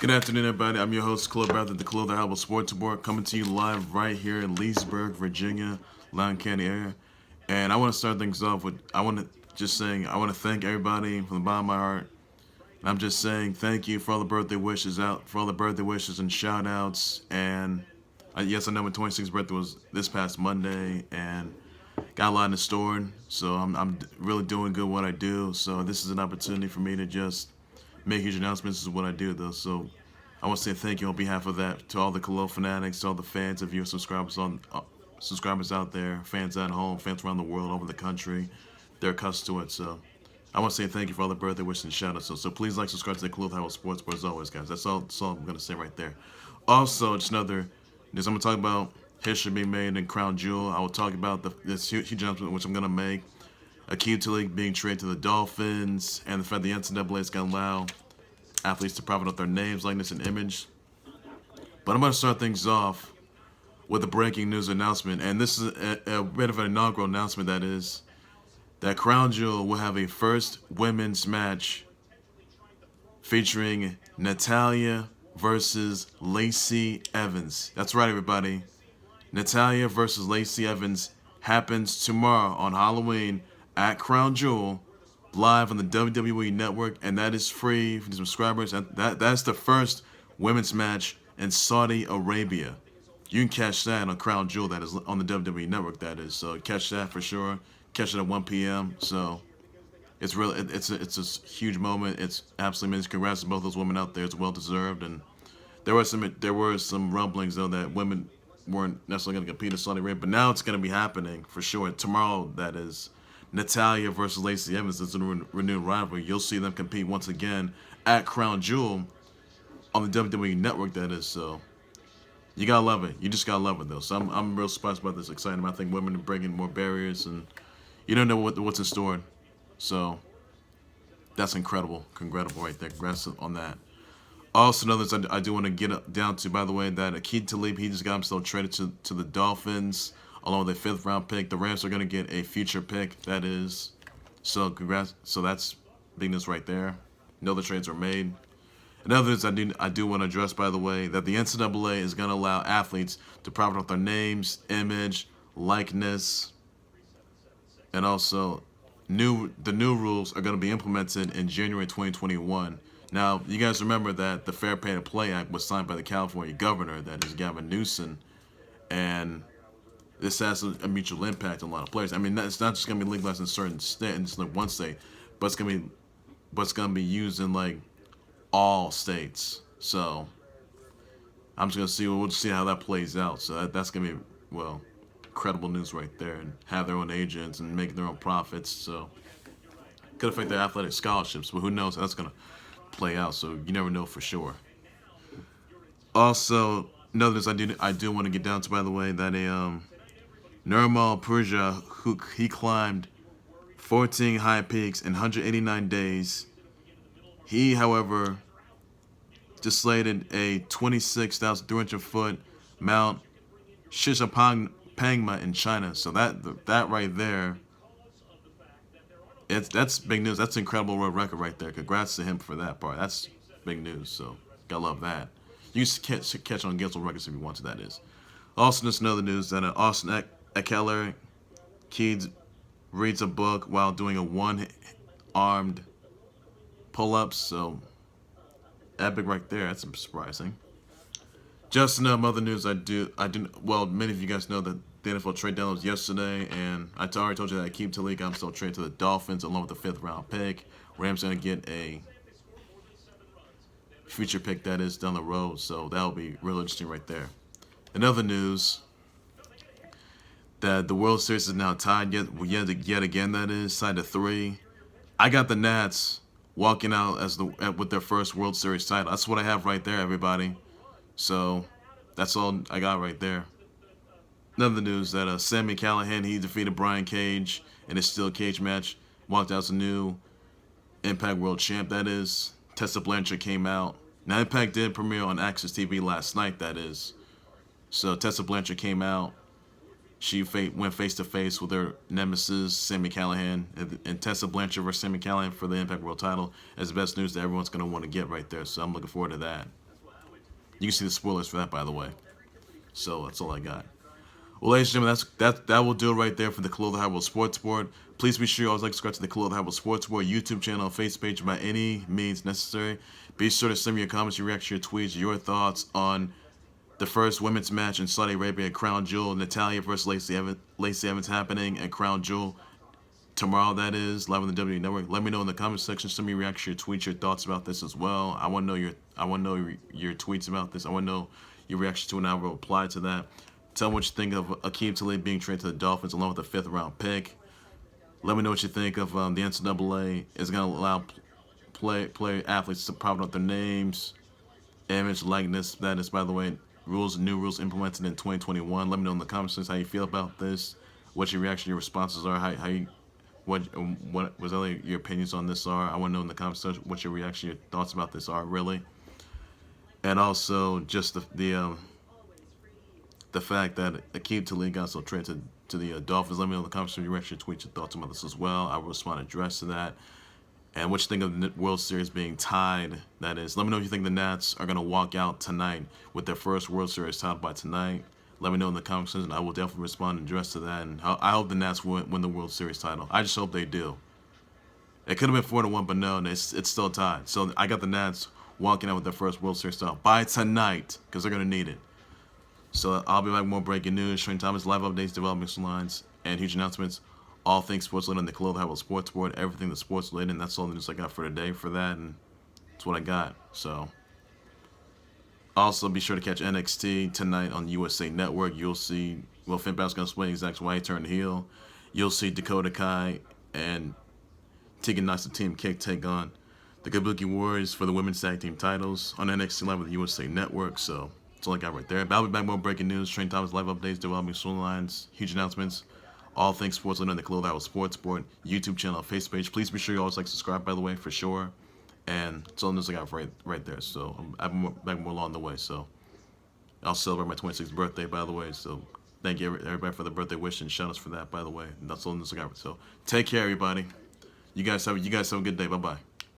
Good afternoon, everybody. I'm your host, Club Rather, the Club that Help Sports Report, coming to you live right here in Leesburg, Virginia, Loudoun County area. And I want to start things off with I want to thank everybody from the bottom of my heart. I'm just saying thank you for all the birthday wishes and shout outs. And yes, I know my 26th birthday was this past Monday, and got a lot in store. So I'm really doing good what I do. So this is an opportunity for me to just make huge announcements. This is what I do, though. So I want to say thank you on behalf of that to all the Khalil fanatics, to all the fans, of you subscribers out there, fans at home, fans around the world, over the country. They're accustomed to it. So I want to say thank you for all the birthday wishes and shout outs. So please subscribe to the Khalil Howell Sports Bar as always, guys. That's all I'm going to say right there. Also, just another news. I'm going to talk about history being made in Crown Jewel. I will talk about this huge announcement which I'm going to make. Aqib Talib being traded to the Dolphins, and the fact the NCAA is going to allow athletes to profit off their names, likeness, and image. But I'm going to start things off with a breaking news announcement, and this is a bit of an inaugural announcement. That is that Crown Jewel will have a first women's match featuring Natalya versus Lacey Evans. That's right, everybody. Natalya versus Lacey Evans happens tomorrow on Halloween at Crown Jewel, live on the WWE Network, and that is free for the subscribers. That's the first women's match in Saudi Arabia. You can catch that on Crown Jewel. That is on the WWE Network. That is, so catch that for sure. Catch it at 1 p.m. So it's really it's a huge moment. It's absolutely amazing. Congrats to both those women out there. It's well deserved. And there were some rumblings though that women weren't necessarily going to compete in Saudi Arabia, but now it's going to be happening for sure. Tomorrow, that is. Natalya versus Lacey Evans is a renewed rivalry. You'll see them compete once again at Crown Jewel on the WWE Network. That is, so you gotta love it. You just gotta love it, though. So I'm real surprised about this. Exciting. I think women are bringing more barriers, and you don't know what's in store. So that's incredible. Incredible right there. Congrats on that. Also, another I do want to get down to, by the way, that Aqib Talib, he just got himself traded to the Dolphins, along with a 5th round pick. The Rams are going to get a future pick, that is. So congrats. So that's big news right there. No other trades are made. Another news I do want to address, by the way, that the NCAA is going to allow athletes to profit off their names, image, likeness, and also the new rules are going to be implemented in January 2021. Now, you guys remember that the Fair Pay to Play Act was signed by the California governor, that is Gavin Newsom, and this has a mutual impact on a lot of players. I mean, it's not just going to be legalized in certain states, like one state, but it's going to be used in like all states. So I'm just going to see. We'll just see how that plays out. So that's going to be incredible news right there, and have their own agents and make their own profits. So could affect their athletic scholarships, but who knows how that's going to play out. So you never know for sure. Also, another news I do want to get down to, by the way, that Nirmal Purja, he climbed 14 high peaks in 189 days. He, however, just slated a 26,300-foot Mount Shisnapangma in China. So that right there, that's big news. That's an incredible world record right there. Congrats to him for that part. That's big news. So gotta love that. You can catch on Guinness Records if you want to. That is. Also, just another news that Austin Ekeler, kid, reads a book while doing a one-armed pull-ups. So epic right there. That's surprising. Just enough other news many of you guys know that the NFL trade deadline was yesterday, and I already told you that Aqib Talib got himself traded to the Dolphins along with the 5th round pick. Rams going to get a future pick, that is, down the road, so that'll be real interesting right there. In other news, that the World Series is now tied yet again, that is, tied to 3. I got the Nats walking out with their first World Series title. That's what I have right there, everybody. So that's all I got right there. Another news that Sami Callihan, he defeated Brian Cage in a steel cage match, walked out as a new Impact World Champ, that is. Tessa Blanchard came out. Now, Impact did premiere on Access TV last night, that is. So Tessa Blanchard came out. She went face-to-face with her nemesis, Sami Callihan. And Tessa Blanchard versus Sami Callihan for the Impact World title is the best news that everyone's going to want to get right there. So I'm looking forward to that. You can see the spoilers for that, by the way. So that's all I got. Well, ladies and gentlemen, that will do it right there for the Clothing Highwell Sports Board. Please be sure you always like to subscribe to the Clothing Highwell Sports Board YouTube channel and Facebook page by any means necessary. Be sure to send me your comments, your reactions, your tweets, your thoughts on the first women's match in Saudi Arabia at Crown Jewel. Natalya versus Lacey Evans happening at Crown Jewel tomorrow, that is, live on the WWE Network. Let me know in the comment section. Send me your reaction, your tweets, your thoughts about this as well. I want to know your tweets about this. I want to know your reaction to it, and I will reply to that. Tell me what you think of Aqib Talib being traded to the Dolphins along with a 5th round pick. Let me know what you think of the NCAA is going to allow play athletes to prop up their names, image, likeness. That is, by the way, new rules implemented in 2021. Let me know in the comments how you feel about this, what your reaction, your responses are, what your opinions on this are. I want to know in the comments what your reaction, your thoughts about this are, really. And also just the fact that Aqib Talib got so traded to the Dolphins. Let me know in the comments your reaction, your tweets, your thoughts about this as well. I will respond and address to that. And what you think of the World Series being tied, that is. Let me know if you think the Nats are going to walk out tonight with their first World Series title by tonight. Let me know in the comments, and I will definitely respond and address to that. And I hope the Nats win the World Series title. I just hope they do. It could have been 4-1, but no, it's still tied. So I got the Nats walking out with their first World Series title by tonight, because they're going to need it. So I'll be back with more breaking news, Training Thomas, live updates, developments, lines, and huge announcements. All things sports related on the Clothing Highwell Sports Board, everything that's sports related, and that's all the news I got for today for that, and that's what I got. So also be sure to catch NXT tonight on USA Network. You'll see, well, Finn Balor's going to explain exactly why he turned heel. You'll see Dakota Kai and Tegan Knox, the Team Kick, take on the Kabuki Warriors for the women's tag team titles on NXT Live with the USA Network. So that's all I got right there. But I'll be back with more breaking news, Training Thomas, live updates, developing storylines, huge announcements. All things sports on the Clothing Highwell Sports Board, YouTube channel, Facebook page. Please be sure you always like subscribe, by the way, for sure. And it's all the news I got right there. So I'm back more along the way. So I'll celebrate my 26th birthday, by the way. So thank you everybody for the birthday wish and shout outs for that, by the way. And that's all the news I got. So take care, everybody. You guys have a good day. Bye bye.